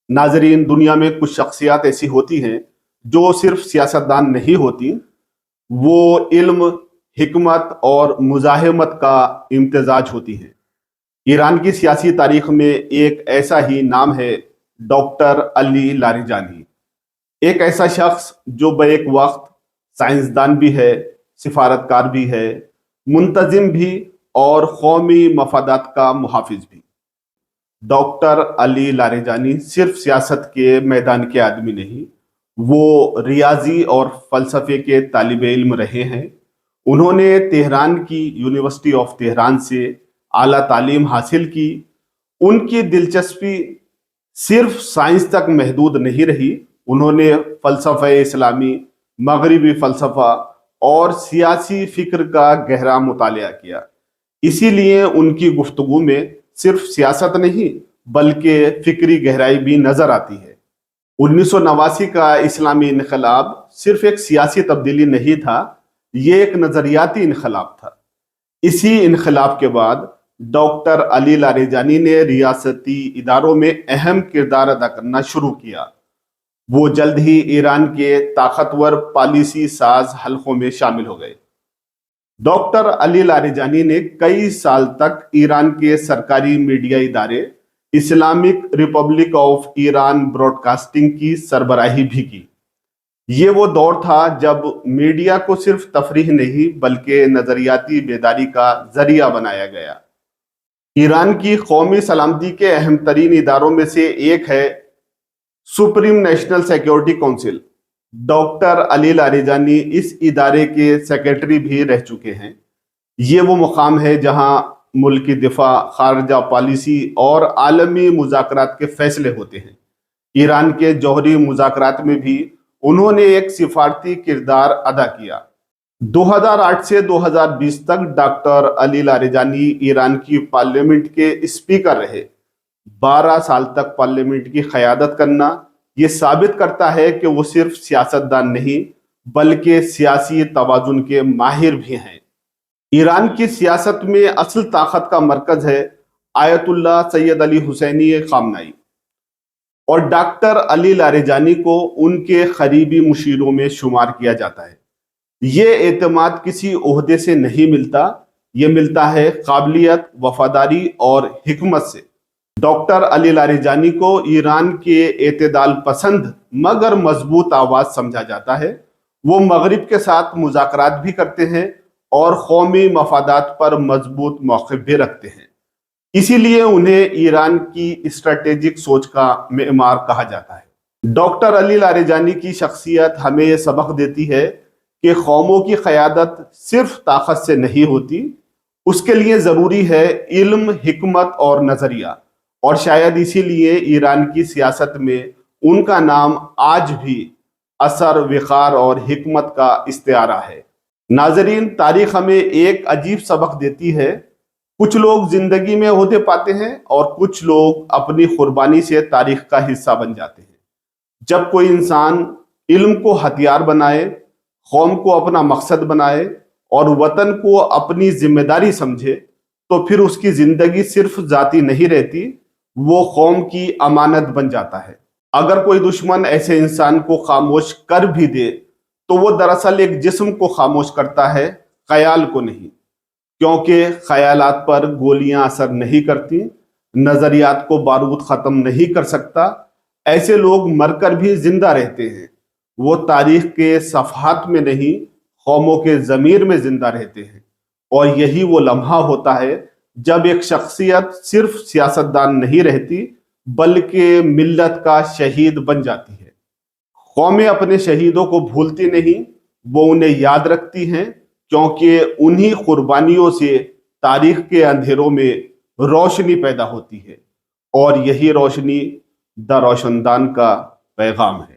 ناظرین، دنیا میں کچھ شخصیات ایسی ہوتی ہیں جو صرف سیاستدان نہیں ہوتی، وہ علم، حکمت اور مزاحمت کا امتزاج ہوتی ہیں۔ ایران کی سیاسی تاریخ میں ایک ایسا ہی نام ہے، ڈاکٹر علی لاریجانی۔ ایک ایسا شخص جو بیک وقت سائنسدان بھی ہے، سفارتکار بھی ہے، منتظم بھی اور قومی مفادات کا محافظ بھی۔ ڈاکٹر علی لاریجانی صرف سیاست کے میدان کے آدمی نہیں، وہ ریاضی اور فلسفے کے طالب علم رہے ہیں۔ انہوں نے تہران کی یونیورسٹی آف تہران سے اعلیٰ تعلیم حاصل کی۔ ان کی دلچسپی صرف سائنس تک محدود نہیں رہی، انہوں نے فلسفہ اسلامی، مغربی فلسفہ اور سیاسی فکر کا گہرا مطالعہ کیا۔ اسی لیے ان کی گفتگو میں صرف سیاست نہیں بلکہ فکری گہرائی بھی نظر آتی ہے۔ 1989 کا اسلامی انقلاب صرف ایک سیاسی تبدیلی نہیں تھا، یہ ایک نظریاتی انقلاب تھا۔ اسی انقلاب کے بعد ڈاکٹر علی لاریجانی نے ریاستی اداروں میں اہم کردار ادا کرنا شروع کیا۔ وہ جلد ہی ایران کے طاقتور پالیسی ساز حلقوں میں شامل ہو گئے۔ ڈاکٹر علی لاریجانی نے کئی سال تک ایران کے سرکاری میڈیا ادارے Islamic Republic of Iran broadcasting کی سربراہی بھی کی۔ یہ وہ دور تھا جب میڈیا کو صرف تفریح نہیں بلکہ نظریاتی بیداری کا ذریعہ بنایا گیا۔ ایران کی قومی سلامتی کے اہم ترین اداروں میں سے ایک ہے supreme national security council. Doctor Ali Larijani اس ادارے کے سیکریٹری بھی رہ چکے ہیں۔ یہ وہ مقام ہے جہاں ملک کی دفاع، خارجہ پالیسی اور عالمی مذاکرات کے فیصلے ہوتے ہیں۔ ایران کے جوہری مذاکرات میں بھی انہوں نے ایک سفارتی کردار ادا کیا۔ 2008 سے 2020 تک ڈاکٹر علی لاریجانی ایران کی پارلیمنٹ کے اسپیکر رہے۔ 12 سال تک پارلیمنٹ کی قیادت کرنا یہ ثابت کرتا ہے کہ وہ صرف سیاستدان نہیں بلکہ سیاسی توازن کے ماہر بھی ہیں۔ ایران کی سیاست میں اصل طاقت کا مرکز ہے آیت اللہ سید علی حسینی خامنائی، اور ڈاکٹر علی لاریجانی کو ان کے قریبی مشیروں میں شمار کیا جاتا ہے۔ یہ اعتماد کسی عہدے سے نہیں ملتا، یہ ملتا ہے قابلیت، وفاداری اور حکمت سے۔ ڈاکٹر علی لاریجانی کو ایران کے اعتدال پسند مگر مضبوط آواز سمجھا جاتا ہے۔ وہ مغرب کے ساتھ مذاکرات بھی کرتے ہیں اور قومی مفادات پر مضبوط موقف بھی رکھتے ہیں۔ اسی لیے انہیں ایران کی اسٹریٹجک سوچ کا معمار کہا جاتا ہے۔ ڈاکٹر علی لاریجانی کی شخصیت ہمیں یہ سبق دیتی ہے کہ قوموں کی قیادت صرف طاقت سے نہیں ہوتی، اس کے لیے ضروری ہے علم، حکمت اور نظریہ، اور شاید اسی لیے ایران کی سیاست میں ان کا نام آج بھی اثر، وقار اور حکمت کا استعارہ ہے۔ ناظرین، تاریخ ہمیں ایک عجیب سبق دیتی ہے۔ کچھ لوگ زندگی میں عہدے پاتے ہیں اور کچھ لوگ اپنی قربانی سے تاریخ کا حصہ بن جاتے ہیں۔ جب کوئی انسان علم کو ہتھیار بنائے، قوم کو اپنا مقصد بنائے اور وطن کو اپنی ذمہ داری سمجھے تو پھر اس کی زندگی صرف ذاتی نہیں رہتی، وہ قوم کی امانت بن جاتا ہے۔ اگر کوئی دشمن ایسے انسان کو خاموش کر بھی دے تو وہ دراصل ایک جسم کو خاموش کرتا ہے، خیال کو نہیں، کیونکہ خیالات پر گولیاں اثر نہیں کرتی، نظریات کو بارود ختم نہیں کر سکتا۔ ایسے لوگ مر کر بھی زندہ رہتے ہیں، وہ تاریخ کے صفحات میں نہیں قوموں کے ضمیر میں زندہ رہتے ہیں۔ اور یہی وہ لمحہ ہوتا ہے جب ایک شخصیت صرف سیاستدان نہیں رہتی بلکہ ملت کا شہید بن جاتی ہے۔ قومیں اپنے شہیدوں کو بھولتی نہیں، وہ انہیں یاد رکھتی ہیں، کیونکہ انہی قربانیوں سے تاریخ کے اندھیروں میں روشنی پیدا ہوتی ہے، اور یہی روشنی دا روشندان کا پیغام ہے۔